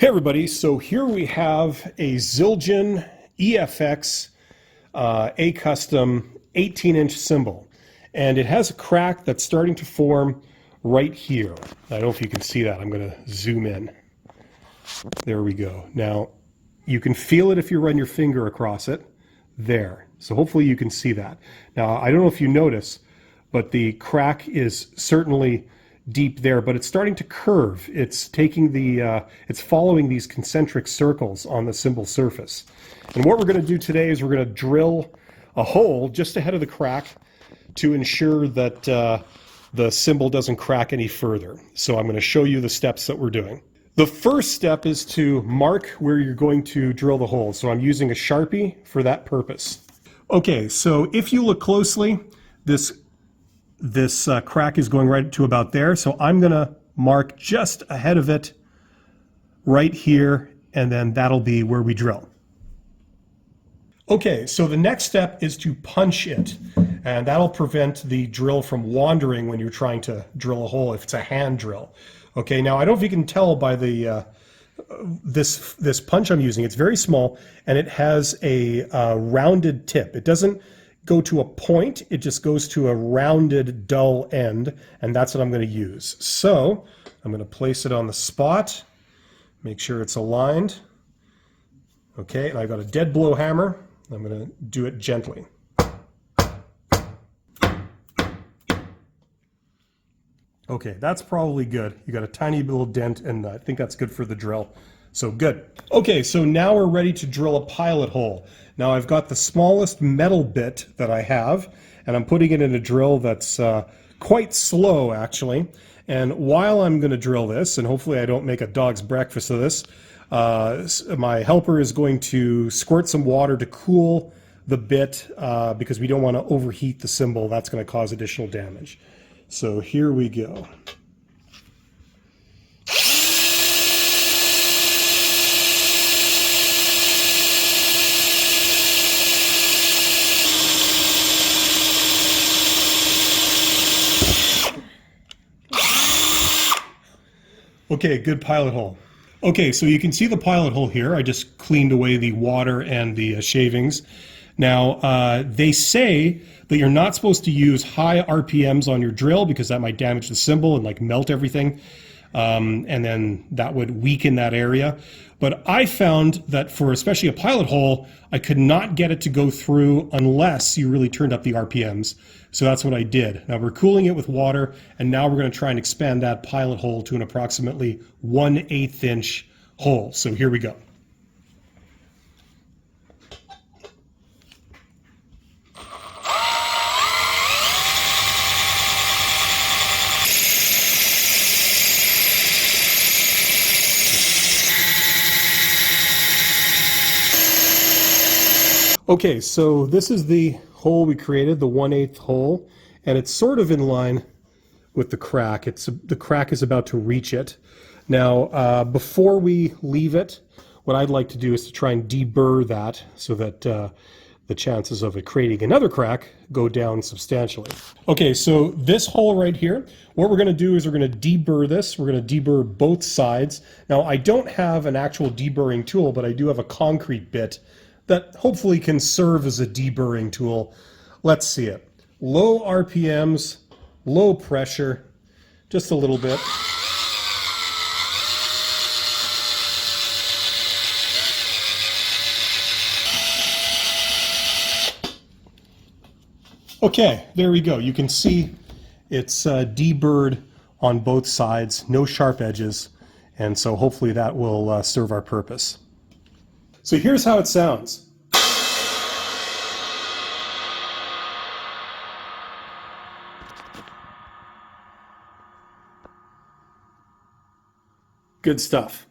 Hey everybody, so here we have a Zildjian EFX a custom 18-inch cymbal, and it has a crack that's starting to form right here. I don't know if you can see that. I'm going to zoom in. There we go. Now you can feel it if you run your finger across it there. So hopefully you can see that. Now I don't know if you notice, but the crack is certainly deep there, but it's starting to curve. It's taking the, it's following these concentric circles on the cymbal surface. And what we're going to do today is we're going to drill a hole just ahead of the crack to ensure that the cymbal doesn't crack any further. So I'm going to show you the steps that we're doing. The first step is to mark where you're going to drill the hole. So I'm using a Sharpie for that purpose. Okay, so if you look closely, this crack is going right to about there, so I'm going to mark just ahead of it right here, and then that'll be where we drill. Okay, so the next step is to punch it, and that'll prevent the drill from wandering when you're trying to drill a hole if it's a hand drill. Okay, now I don't know if you can tell by the this punch I'm using. It's very small, and it has a rounded tip. It doesn't go to a point, it just goes to a rounded dull end, and that's what I'm going to use. So I'm going to place it on the spot, make sure it's aligned. Okay, and I've got a dead blow hammer. I'm going to do it gently. Okay, that's probably good. You got a tiny little dent, and I think that's good for the drill. So good. Okay, so now we're ready to drill a pilot hole. Now I've got the smallest metal bit that I have, and I'm putting it in a drill that's quite slow actually. And while I'm going to drill this, and hopefully I don't make a dog's breakfast of this, my helper is going to squirt some water to cool the bit because we don't want to overheat the cymbal. That's going to cause additional damage. So here we go. Okay, good pilot hole. Okay, so you can see the pilot hole here. I just cleaned away the water and the shavings. Now, they say that you're not supposed to use high RPMs on your drill because that might damage the cymbal and like melt everything. And then that would weaken that area. But I found that for especially a pilot hole, I could not get it to go through unless you really turned up the RPMs. So that's what I did. Now we're cooling it with water, and now we're going to try and expand that pilot hole to an approximately 1/8 inch hole. So here we go. Okay, so this is the hole we created, the 1/8 hole, and it's sort of in line with the crack. The crack is about to reach it. Now, before we leave it, what I'd like to do is to try and deburr that so that the chances of it creating another crack go down substantially. Okay, so this hole right here, what we're going to do is we're going to deburr this. We're going to deburr both sides. Now, I don't have an actual deburring tool, but I do have a concrete bit that hopefully can serve as a deburring tool. Let's see it. Low RPMs, low pressure, just a little bit. Okay, there we go. You can see it's deburred on both sides, no sharp edges, and so hopefully that will serve our purpose. So here's how it sounds. Good stuff.